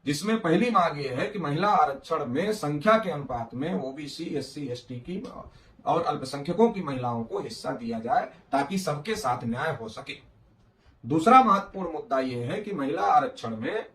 जिसमें पहली मांग ये है कि महिला आरक्षण में संख्या के अनुपात में ओबीसी, एससी, एसटी की और अल्पसंख्यकों की महिलाओं को हिस्सा दिया जाए ताकि सबके साथ न्याय हो सके। दूसरा महत्वपूर्ण मुद्दा यह है कि महिला आरक्षण में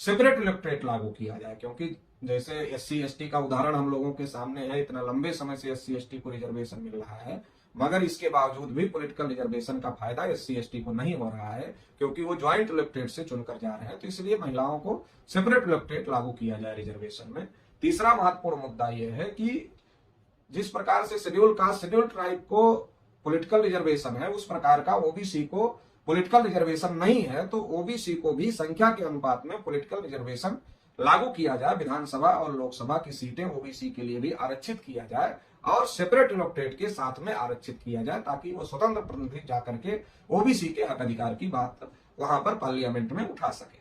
सेपरेट इलेक्टोरेट लागू किया जाए, क्योंकि जैसे एससी एसटी का उदाहरण हम लोगों के सामने है, इतना लंबे समय से एससी एसटी को रिजर्वेशन मिल रहा है, मगर इसके बावजूद भी पॉलिटिकल रिजर्वेशन का फायदा एससी एसटी को नहीं हो रहा है, क्योंकि वो ज्वाइंट इलेक्टोरेट से चुनकर जा रहे हैं। तो इसलिए महिलाओं को सेपरेट इलेक्टोरेट लागू किया जाए रिजर्वेशन में। तीसरा महत्वपूर्ण मुद्दा यह है कि जिस प्रकार से शेड्यूल कास्ट, शेड्यूल ट्राइब को पॉलिटिकल रिजर्वेशन है, उस प्रकार का ओबीसी को पॉलिटिकल रिजर्वेशन नहीं है, तो ओबीसी को भी संख्या के अनुपात में पॉलिटिकल रिजर्वेशन लागू किया जाए। विधानसभा और लोकसभा की सीटें ओबीसी के लिए भी आरक्षित किया जाए और सेपरेट इलेक्टोरेट के साथ में आरक्षित किया जाए, ताकि वो स्वतंत्र प्रतिनिधि जाकर के ओबीसी के हक अधिकार की बात वहां पर पार्लियामेंट में उठा सके।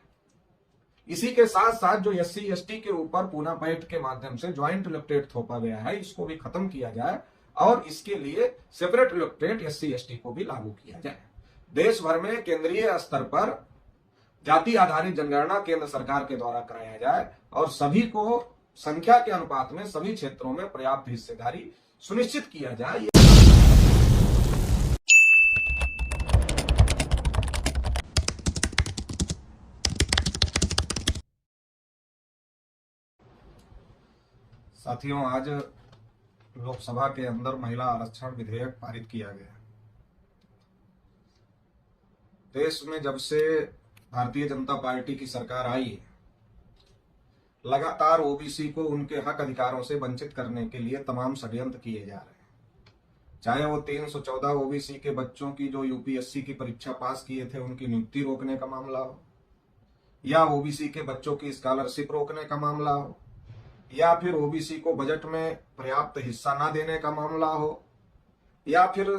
इसी के साथ साथ जो एससी एसटी के ऊपर पूना पैक्ट के माध्यम से ज्वाइंट इलेक्टोरेट थोपा गया है, इसको भी खत्म किया जाए और इसके लिए सेपरेट इलेक्टोरेट एससी एसटी को भी लागू किया जाए। देश भर में केंद्रीय स्तर पर जाति आधारित जनगणना केंद्र सरकार के द्वारा कराया जाए और सभी को संख्या के अनुपात में सभी क्षेत्रों में पर्याप्त हिस्सेदारी सुनिश्चित किया जाए। साथियों, आज लोकसभा के अंदर महिला आरक्षण विधेयक पारित किया गया। देश में जब से भारतीय जनता पार्टी की सरकार आई है, लगातार ओबीसी को उनके हक अधिकारों से वंचित करने के लिए तमाम षड्यंत्र किए जा रहे हैं। चाहे वो 314 ओबीसी के बच्चों की जो यूपीएससी की परीक्षा पास किए थे उनकी नियुक्ति रोकने का मामला हो, या ओबीसी के बच्चों की स्कॉलरशिप रोकने का मामला हो, या फिर ओबीसी को बजट में पर्याप्त हिस्सा ना देने का मामला हो, या फिर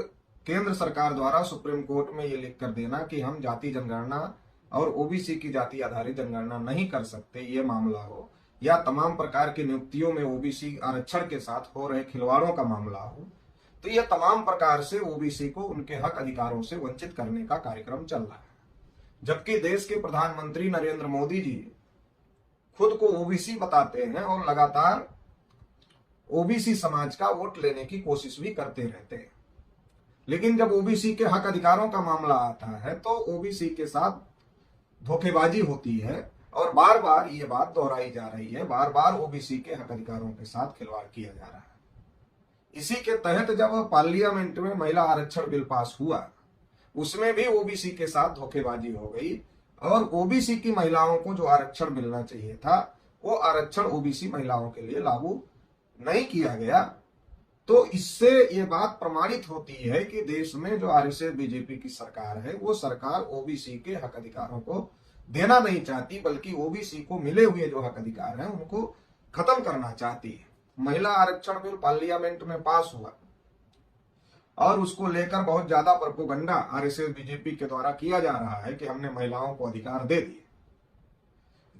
केंद्र सरकार द्वारा सुप्रीम कोर्ट में ये लिख कर देना कि हम जाति जनगणना और ओबीसी की जाति आधारित जनगणना नहीं कर सकते, ये मामला हो, या तमाम प्रकार की नियुक्तियों में ओबीसी आरक्षण के साथ हो रहे खिलवाड़ों का मामला हो, तो यह तमाम प्रकार से ओबीसी को उनके हक अधिकारों से वंचित करने का कार्यक्रम चल रहा है। जबकि देश के प्रधानमंत्री नरेंद्र मोदी जी खुद को ओबीसी बताते हैं और लगातार ओबीसी समाज का वोट लेने की कोशिश भी करते रहते हैं, लेकिन जब ओबीसी के हक अधिकारों का मामला आता है तो ओबीसी के साथ धोखेबाजी होती है और बार बार ये बात दोहराई जा रही है, बार बार ओबीसी के हक अधिकारों के साथ खिलवाड़ किया जा रहा है। इसी के तहत जब पार्लियामेंट में महिला आरक्षण बिल पास हुआ, उसमें भी ओबीसी के साथ धोखेबाजी हो गई और ओबीसी की महिलाओं को जो आरक्षण मिलना चाहिए था वो आरक्षण ओबीसी महिलाओं के लिए लागू नहीं किया गया। तो इससे ये बात प्रमाणित होती है कि देश में जो आरएसएस बीजेपी की सरकार है, वो सरकार ओबीसी के हक अधिकारों को देना नहीं चाहती, बल्कि ओबीसी को मिले हुए जो हक अधिकार हैं उनको खत्म करना चाहती है। महिला आरक्षण बिल पार्लियामेंट में पास हुआ और उसको लेकर बहुत ज्यादा प्रोपेगेंडा आरएसएस बीजेपी के द्वारा किया जा रहा है कि हमने महिलाओं को अधिकार दे दिए।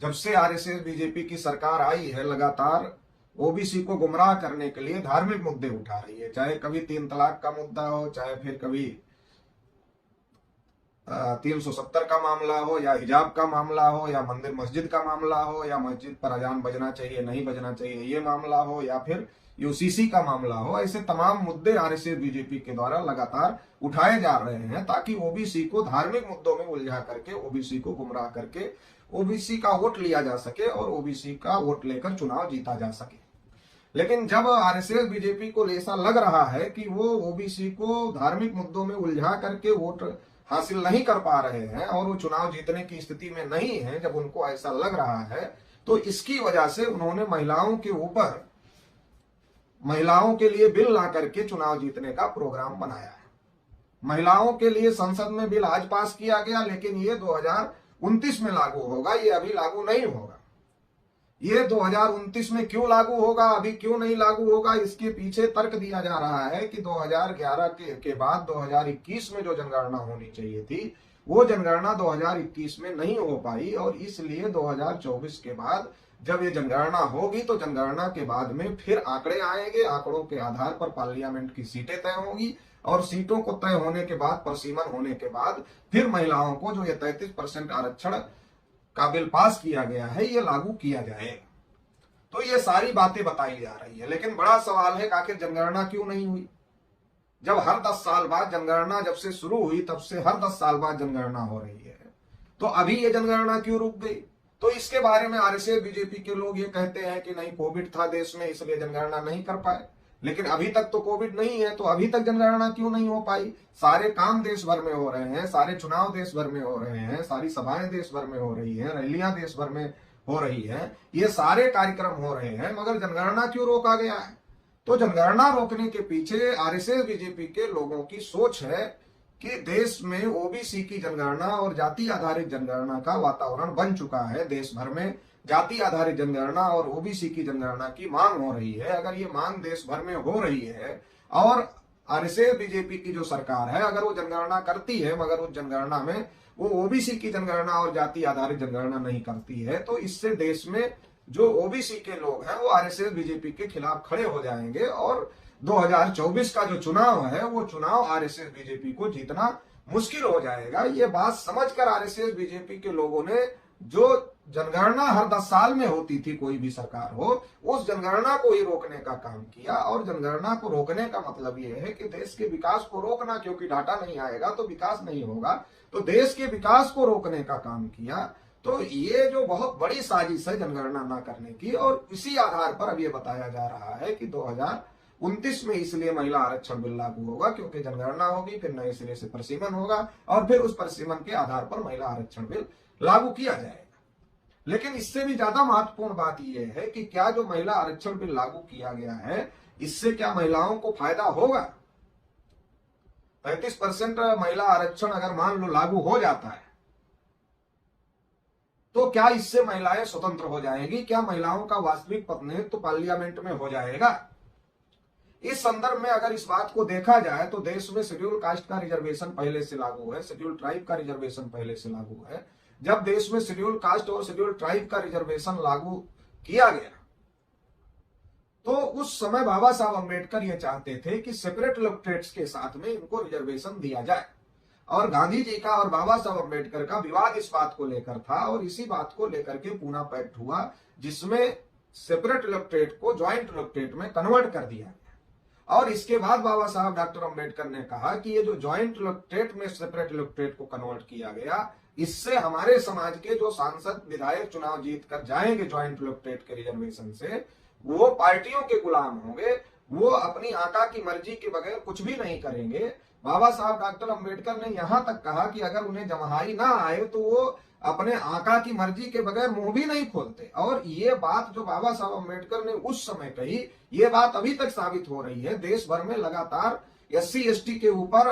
जब से आरएसएस बीजेपी की सरकार आई है, लगातार ओबीसी को गुमराह करने के लिए धार्मिक मुद्दे उठा रही है, चाहे कभी 3 तलाक का मुद्दा हो, चाहे फिर कभी 370 का मामला हो, या हिजाब का मामला हो, या मंदिर मस्जिद का मामला हो, या मस्जिद पर अजान बजना चाहिए नहीं बजना चाहिए ये मामला हो, या फिर यूसीसी का मामला हो। ऐसे तमाम मुद्दे आरएसएस बीजेपी के द्वारा लगातार उठाए जा रहे हैं ताकि ओबीसी को धार्मिक मुद्दों में उलझा करके, ओबीसी को गुमराह करके ओबीसी का वोट लिया जा सके और ओबीसी का वोट लेकर चुनाव जीता जा सके। लेकिन जब आरएसएस बीजेपी को ऐसा लग रहा है कि वो ओबीसी को धार्मिक मुद्दों में उलझा करके वोट हासिल नहीं कर पा रहे हैं और वो चुनाव जीतने की स्थिति में नहीं है, जब उनको ऐसा लग रहा है तो इसकी वजह से उन्होंने महिलाओं के ऊपर, महिलाओं के लिए बिल ला करके चुनाव जीतने का प्रोग्राम बनाया है। महिलाओं के लिए संसद में बिल आज पास किया गया, लेकिन ये 2029 में लागू होगा, ये अभी लागू नहीं होगा। ये 2029 में क्यों लागू होगा, अभी क्यों नहीं लागू होगा, इसके पीछे तर्क दिया जा रहा है कि 2011 के बाद 2021 में जो जनगणना होनी चाहिए थी वो जनगणना 2021 में नहीं हो पाई और इसलिए 2024 के बाद जब ये जनगणना होगी तो जनगणना के बाद में फिर आंकड़े आएंगे, आंकड़ों के आधार पर पार्लियामेंट की सीटें तय होंगी और सीटों को तय होने के बाद, प्रसीमन होने के बाद फिर महिलाओं को जो ये 33% आरक्षण का बिल पास किया गया है ये लागू किया जाएगा। तो ये सारी बातें बताई जा रही है, लेकिन बड़ा सवाल है कि आखिर जनगणना क्यों नहीं हुई? जब हर 10 साल बाद जनगणना जब से शुरू हुई तब से हर 10 साल बाद जनगणना हो रही है, तो अभी ये जनगणना क्यों रुक गई? तो इसके बारे में आरएसएस बीजेपी के लोग ये कहते हैं कि नहीं, कोविड था देश में इसलिए जनगणना नहीं कर पाए। लेकिन अभी तक तो कोविड नहीं है, तो अभी तक जनगणना क्यों नहीं हो पाई? सारे काम देश भर में हो रहे हैं, सारे चुनाव देश भर में हो रहे हैं, सारी सभाएं देश भर में हो रही हैं, रैलियां देश भर में हो रही है, ये सारे कार्यक्रम हो रहे हैं, मगर जनगणना क्यों रोका गया है? तो जनगणना रोकने के पीछे आरएसएस बीजेपी के लोगों की सोच है कि देश में ओबीसी की जनगणना और जाति आधारित जनगणना का वातावरण बन चुका है। देश भर में जाति आधारित जनगणना और ओबीसी की जनगणना की मांग हो रही है। अगर ये मांग देश भर में हो रही है और आरएसएस बीजेपी की जो सरकार है अगर वो जनगणना करती है मगर उस जनगणना में वो ओबीसी की जनगणना और जाति आधारित जनगणना नहीं करती है, तो इससे देश में जो ओबीसी के लोग हैं वो आरएसएस बीजेपी के खिलाफ खड़े हो जाएंगे और 2024 का जो चुनाव है वो चुनाव आरएसएस बीजेपी को जीतना मुश्किल हो जाएगा। ये बात समझकर आरएसएस बीजेपी के लोगों ने जो जनगणना हर 10 साल में होती थी, कोई भी सरकार हो, उस जनगणना को ही रोकने का काम किया। और जनगणना को रोकने का मतलब ये है कि देश के विकास को रोकना, क्योंकि डाटा नहीं आएगा तो विकास नहीं होगा, तो देश के विकास को रोकने का काम किया। तो ये जो बहुत बड़ी साजिश है जनगणना ना करने की, और इसी आधार पर अब ये बताया जा रहा है कि 2029 में इसलिए महिला आरक्षण बिल लागू होगा क्योंकि जनगणना होगी, फिर नए सिरे से परिसीमन होगा और फिर उस परिसीमन के आधार पर महिला आरक्षण बिल लागू किया जाएगा। लेकिन इससे भी ज्यादा महत्वपूर्ण बात यह है कि क्या जो महिला आरक्षण बिल लागू किया गया है इससे क्या महिलाओं को फायदा होगा? 35% महिला आरक्षण अगर मान लो लागू हो जाता है तो क्या इससे महिलाएं स्वतंत्र हो जाएंगी? क्या महिलाओं का वास्तविक प्रतिनिधित्व तो पार्लियामेंट में हो जाएगा? इस संदर्भ में अगर इस बात को देखा जाए तो देश में शेड्यूल कास्ट का रिजर्वेशन पहले से लागू है, शेड्यूल ट्राइब का रिजर्वेशन पहले से लागू है। जब देश में शेड्यूल कास्ट और शेड्यूल ट्राइब का रिजर्वेशन लागू किया गया तो उस समय बाबा साहब अम्बेडकर ये चाहते थे कि सेपरेट इलेक्टोरेट्स के साथ में इनको रिजर्वेशन दिया जाए। और गांधी जी का और बाबा साहब अम्बेडकर का विवाद इस बात को लेकर था और इसी बात को लेकर के पूना पैक्ट हुआ जिसमें सेपरेट इलेक्टोरेट को ज्वाइंट इलेक्टोरेट में कन्वर्ट कर दिया गया। और इसके बाद बाबा साहब डॉक्टर अम्बेडकर ने कहा कि ये जो ज्वाइंट इलेक्टोरेट में सेपरेट इलेक्टोरेट को कन्वर्ट किया गया, इससे हमारे समाज के जो सांसद विधायक चुनाव जीत कर जाएंगे ज्वाइंट इलेक्टोरेट के रिजर्वेशन से, वो पार्टियों के गुलाम होंगे, वो अपनी आका की मर्जी के बगैर कुछ भी नहीं करेंगे। बाबा साहब डॉक्टर अम्बेडकर ने यहां तक कहा कि अगर उन्हें जमहाई ना आए तो वो अपने आका की मर्जी के बगैर मुंह भी नहीं खोलते। और ये बात जो बाबा साहब अम्बेडकर ने उस समय कही, ये बात अभी तक साबित हो रही है। देश भर में लगातार SC ST के ऊपर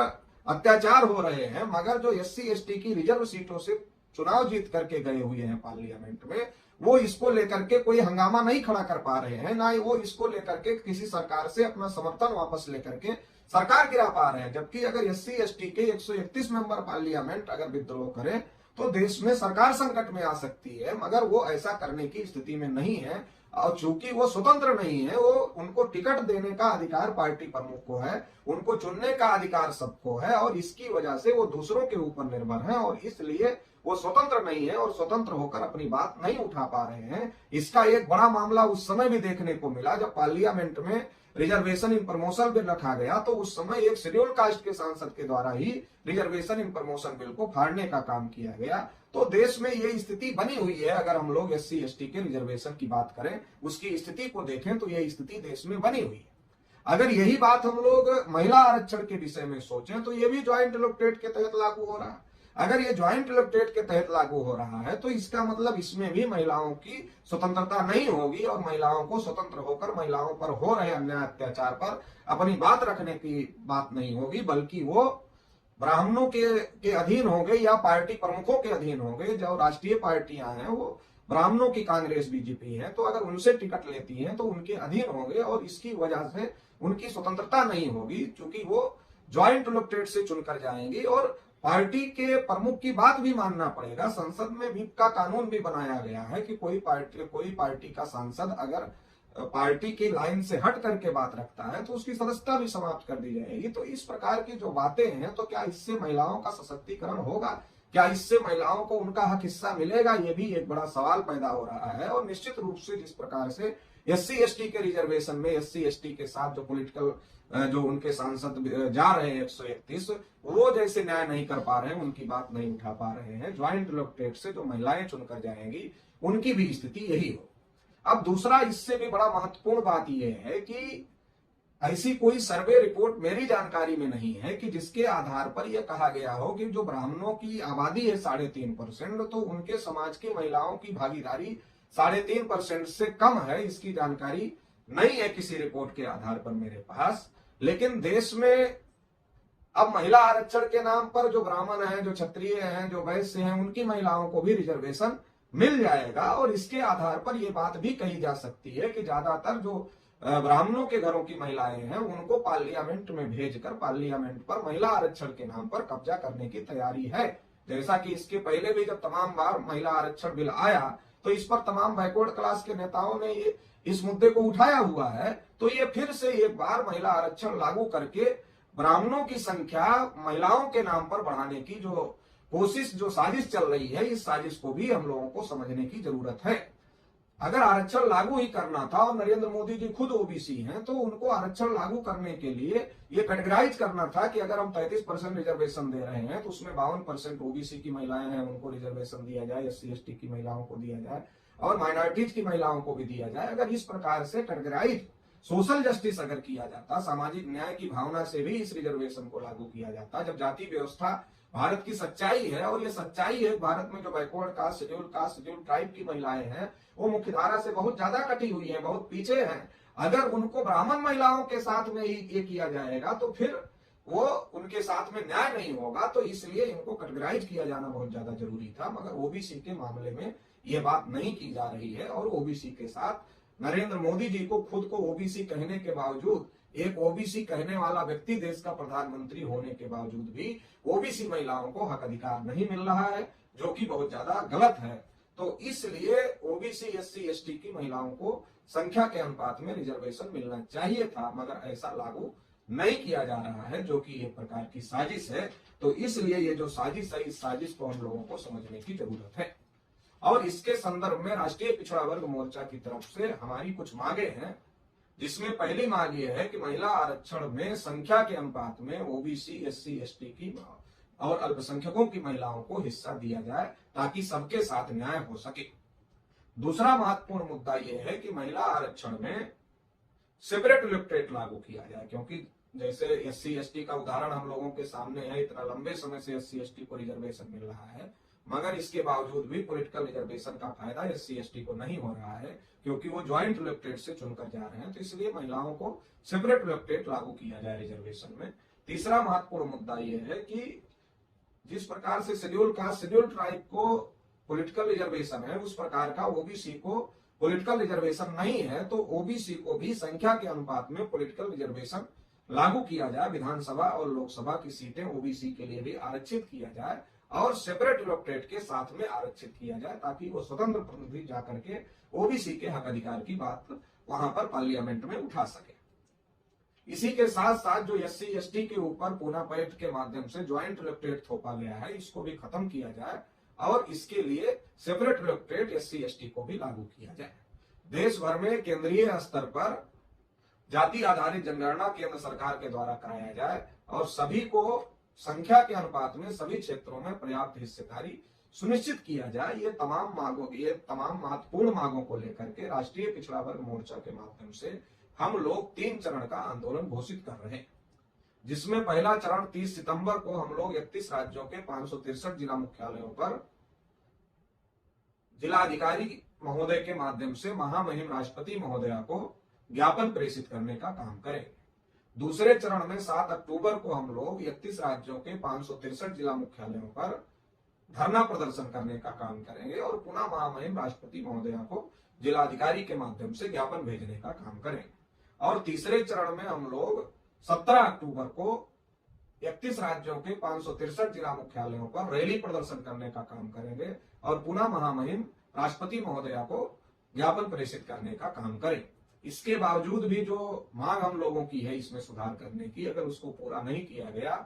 अत्याचार हो रहे हैं, मगर जो SC ST की रिजर्व सीटों से चुनाव जीत करके गए हुए हैं पार्लियामेंट में, वो इसको लेकर के कोई हंगामा नहीं खड़ा कर पा रहे हैं, ना ही वो इसको लेकर के किसी सरकार से अपना समर्थन वापस लेकर के सरकार गिरा पा रहे हैं। जबकि अगर SC ST के 131 मेंबर पार्लियामेंट अगर विद्रोह करें तो देश में सरकार संकट में आ सकती है, मगर वो ऐसा करने की स्थिति में नहीं है। और चूंकि वो स्वतंत्र नहीं है, वो उनको टिकट देने का अधिकार पार्टी प्रमुख को है, उनको चुनने का अधिकार सबको है, और इसकी वजह से वो दूसरों के ऊपर निर्भर है और इसलिए वो स्वतंत्र नहीं है और स्वतंत्र होकर अपनी बात नहीं उठा पा रहे हैं। इसका एक बड़ा मामला उस समय भी देखने को मिला जब पार्लियामेंट में रिजर्वेशन इन प्रमोशन बिल रखा गया, तो उस समय एक शेड्यूल कास्ट के सांसद के द्वारा ही रिजर्वेशन इन प्रमोशन बिल को फाड़ने का काम किया गया। तो देश में ये स्थिति बनी हुई है। अगर हम लोग SC ST के रिजर्वेशन की बात करें, उसकी स्थिति को देखें तो ये स्थिति देश में बनी हुई है। अगर यही बात हम लोग महिला आरक्षण के विषय में सोचें तो ये भी ज्वाइंट इलेक्टोरेट के तहत लागू हो रहा है। अगर ये ज्वाइंट इलेक्टोरेट के तहत लागू हो रहा है तो इसका मतलब इसमें भी महिलाओं की स्वतंत्रता नहीं होगी और महिलाओं को स्वतंत्र होकर महिलाओं पर हो रहे अन्याय अत्याचार पर अपनी बात रखने की बात नहीं होगी, बल्कि वो ब्राह्मणों के अधीन होंगे या पार्टी प्रमुखों के अधीन होंगे। जो राष्ट्रीय पार्टियां हैं वो ब्राह्मणों की कांग्रेस बीजेपी है, तो अगर उनसे टिकट लेती हैं तो उनके अधीन होंगे और इसकी वजह से उनकी स्वतंत्रता नहीं होगी, क्योंकि वो ज्वाइंट इलेक्टोरेट से चुनकर जाएंगी और पार्टी के प्रमुख की बात भी मानना पड़ेगा। संसद में व्हिप का कानून भी बनाया गया है कि कोई पार्टी का सांसद अगर पार्टी की लाइन से हट करके बात रखता है तो उसकी सदस्यता भी समाप्त कर दी जाएगी। तो इस प्रकार की जो बातें हैं, तो क्या इससे महिलाओं का सशक्तिकरण होगा? क्या इससे महिलाओं को उनका हक हिस्सा मिलेगा, ये भी एक बड़ा सवाल पैदा हो रहा है। और निश्चित रूप से जिस प्रकार से SC ST के रिजर्वेशन में SC ST के साथ जो पॉलिटिकल जो उनके सांसद जा रहे हैं 131, वो जैसे न्याय नहीं कर पा रहे हैं, उनकी बात नहीं उठा पा रहे हैं, ज्वाइंट इलेक्टोरेट से जो महिलाएं चुनकर जाएंगी उनकी भी स्थिति यही हो। अब दूसरा इससे भी बड़ा महत्वपूर्ण बात यह है कि ऐसी कोई सर्वे रिपोर्ट मेरी जानकारी में नहीं है कि जिसके आधार पर यह कहा गया हो कि जो ब्राह्मणों की आबादी है 3.5%, तो उनके समाज की महिलाओं की भागीदारी 3.5% से कम है। इसकी जानकारी नहीं है किसी रिपोर्ट के आधार पर मेरे पास। लेकिन देश में अब महिला आरक्षण के नाम पर जो ब्राह्मण हैं, जो क्षत्रिय हैं, जो वैश्य हैं, उनकी महिलाओं को भी रिजर्वेशन मिल जाएगा। और इसके आधार पर यह बात भी कही जा सकती है कि ज्यादातर जो ब्राह्मणों के घरों की महिलाएं हैं उनको पार्लियामेंट में भेजकर पार्लियामेंट पर महिला आरक्षण के नाम पर कब्जा करने की तैयारी है। जैसा कि इसके पहले भी जब तमाम बार महिला आरक्षण बिल आया तो इस पर तमाम बैकवर्ड क्लास के नेताओं ने ये इस मुद्दे को उठाया हुआ है। तो ये फिर से एक बार महिला आरक्षण लागू करके ब्राह्मणों की संख्या महिलाओं के नाम पर बढ़ाने की जो कोशिश, जो साजिश चल रही है, इस साजिश को भी हम लोगों को समझने की जरूरत है। अगर आरक्षण लागू ही करना था और नरेंद्र मोदी जी खुद ओबीसी हैं, तो उनको आरक्षण लागू करने के लिए ये कैटेगराइज करना था कि अगर हम 33% रिजर्वेशन दे रहे हैं तो उसमें 52% ओबीसी की महिलाएं हैं उनको रिजर्वेशन दिया जाए, SC ST की महिलाओं को दिया जाए और माइनॉरिटीज की महिलाओं को भी दिया जाए। अगर इस प्रकार से कैटेगराइज सोशल जस्टिस अगर किया जाता, सामाजिक न्याय की भावना से भी इस रिजर्वेशन को लागू किया जाता, जब जाति व्यवस्था भारत की सच्चाई है और ये सच्चाई है भारत में जो बैकवर्ड कास्ट, शेड्यूल ट्राइब की महिलाएं हैं वो मुख्यधारा से बहुत ज्यादा कटी हुई है, बहुत पीछे हैं। अगर उनको ब्राह्मण महिलाओं के साथ में ही ये किया जाएगा तो फिर वो उनके साथ में न्याय नहीं होगा। तो इसलिए इनको कैटेगराइज किया जाना बहुत ज्यादा जरूरी था। मगर ओबीसी के मामले में ये बात नहीं की जा रही है और ओबीसी के साथ नरेंद्र मोदी जी को खुद को ओबीसी कहने के बावजूद, एक ओबीसी कहने वाला व्यक्ति देश का प्रधानमंत्री होने के बावजूद भी ओबीसी महिलाओं को हक अधिकार नहीं मिल रहा है, जो कि बहुत ज्यादा गलत है। तो इसलिए ओबीसी SC ST की महिलाओं को संख्या के अनुपात में रिजर्वेशन मिलना चाहिए था, मगर ऐसा लागू नहीं किया जा रहा है, जो कि एक प्रकार की साजिश है। तो इसलिए ये जो साजिश है, इस साजिश को हम लोगों को समझने की जरूरत है। और इसके संदर्भ में राष्ट्रीय पिछड़ा वर्ग मोर्चा की तरफ से हमारी कुछ मांगे हैं, जिसमें पहली मांग यह है कि महिला आरक्षण में संख्या के अनुपात में ओबीसी SC ST की और अल्पसंख्यकों की महिलाओं को हिस्सा दिया जाए ताकि सबके साथ न्याय हो सके। दूसरा महत्वपूर्ण मुद्दा यह है कि महिला आरक्षण में सेपरेट इलेक्टोरेट लागू किया जाए, क्योंकि जैसे SC ST का उदाहरण हम लोगों के सामने है, इतना लंबे समय से SC ST को रिजर्वेशन मिल रहा है, मगर इसके बावजूद भी पॉलिटिकल रिजर्वेशन का फायदा SC ST को नहीं हो रहा है, क्योंकि वो ज्वाइंट इलेक्टोरेट से चुनकर जा रहे हैं। तो इसलिए महिलाओं को सेपरेट इलेक्टोरेट लागू किया जाए रिजर्वेशन में। तीसरा महत्वपूर्ण मुद्दा यह है कि जिस प्रकार से शेड्यूल कास्ट, शेड्यूल ट्राइब को पॉलिटिकल रिजर्वेशन है, उस प्रकार का ओबीसी को पॉलिटिकल रिजर्वेशन नहीं है। तो ओबीसी को भी संख्या के अनुपात में पॉलिटिकल रिजर्वेशन लागू किया जाए, विधानसभा और लोकसभा की सीटें ओबीसी के लिए भी आरक्षित किया जाए और सेपरेट इलेक्टोरेट के साथ में आरक्षित किया जाए, ताकि वो स्वतंत्र प्रतिनिधि जाकर के ओबीसी के हक अधिकार की बात वहां पर पार्लियामेंट में उठा सके। इसी के साथ साथ जो SC ST के ऊपर पूना पैक्ट के माध्यम से ज्वाइंट इलेक्टोरेट थोपा गया है, इसको भी खत्म किया जाए और इसके लिए सेपरेट इलेक्टोरेट SC ST को भी लागू किया जाए। देश भर में केंद्रीय स्तर पर जाति आधारित जनगणना केंद्र सरकार के द्वारा कराया जाए और सभी को संख्या के अनुपात में सभी क्षेत्रों में पर्याप्त हिस्सेदारी सुनिश्चित किया जाए। ये तमाम महत्वपूर्ण मांगों को लेकर के राष्ट्रीय पिछड़ा वर्ग मोर्चा के माध्यम से हम लोग 3 चरण का आंदोलन घोषित कर रहे हैं, जिसमें पहला चरण 30 सितंबर को हम लोग 31 राज्यों के 563 जिला मुख्यालयों पर जिलाधिकारी महोदय के माध्यम से महामहिम राष्ट्रपति महोदया को ज्ञापन प्रेषित करने का काम करेंगे। दूसरे चरण में 7 अक्टूबर को हम लोग 31 राज्यों के 563 जिला मुख्यालयों पर धरना प्रदर्शन करने का काम करेंगे और पुनः महामहिम राष्ट्रपति महोदया को जिलाधिकारी के माध्यम से ज्ञापन भेजने का काम करेंगे। और तीसरे चरण में हम लोग 17 अक्टूबर को 31 राज्यों के 563 जिला मुख्यालयों पर रैली प्रदर्शन करने का काम करेंगे और पुनः महामहिम राष्ट्रपति महोदया को ज्ञापन प्रेषित करने का काम करें। इसके बावजूद भी जो मांग हम लोगों की है इसमें सुधार करने की, अगर उसको पूरा नहीं किया गया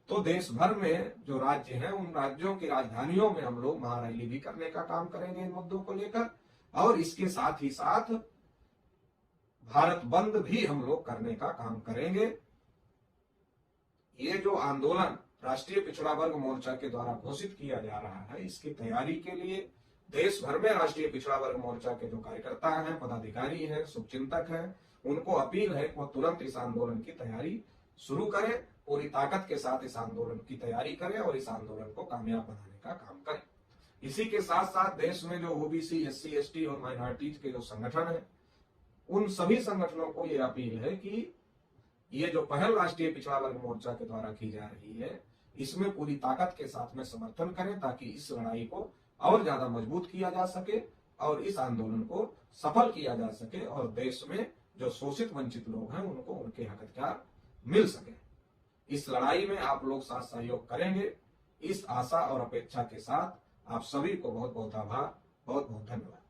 तो देश भर में जो राज्य हैं उन राज्यों की राजधानियों में हम लोग महारैली भी करने का काम करेंगे इन मुद्दों को लेकर, और इसके साथ ही साथ भारत बंद भी हम लोग करने का काम करेंगे। ये जो आंदोलन राष्ट्रीय पिछड़ा वर्ग मोर्चा के द्वारा घोषित किया जा रहा है, इसकी तैयारी के लिए देश भर में राष्ट्रीय पिछड़ा वर्ग मोर्चा के जो कार्यकर्ता हैं, पदाधिकारी हैं, शुभचिंतक हैं, उनको अपील है कि वो तुरंत इस आंदोलन की तैयारी शुरू करें, पूरी ताकत के साथ इस आंदोलन की तैयारी करें और इस आंदोलन को कामयाब बनाने का काम करें। इसी के साथ साथ देश में जो ओबीसी, एससी, एसटी और माइनॉरिटीज के जो संगठन हैं, उन सभी संगठनों को ये अपील है कि ये जो पहल राष्ट्रीय पिछड़ा वर्ग मोर्चा के द्वारा की जा रही है, इसमें पूरी ताकत के साथ में समर्थन करें, ताकि इस लड़ाई को और ज्यादा मजबूत किया जा सके और इस आंदोलन को सफल किया जा सके और देश में जो शोषित वंचित लोग हैं उनको उनके हक अधिकार मिल सके। इस लड़ाई में आप लोग साथ सहयोग करेंगे, इस आशा और अपेक्षा के साथ आप सभी को बहुत बहुत आभार, बहुत बहुत धन्यवाद।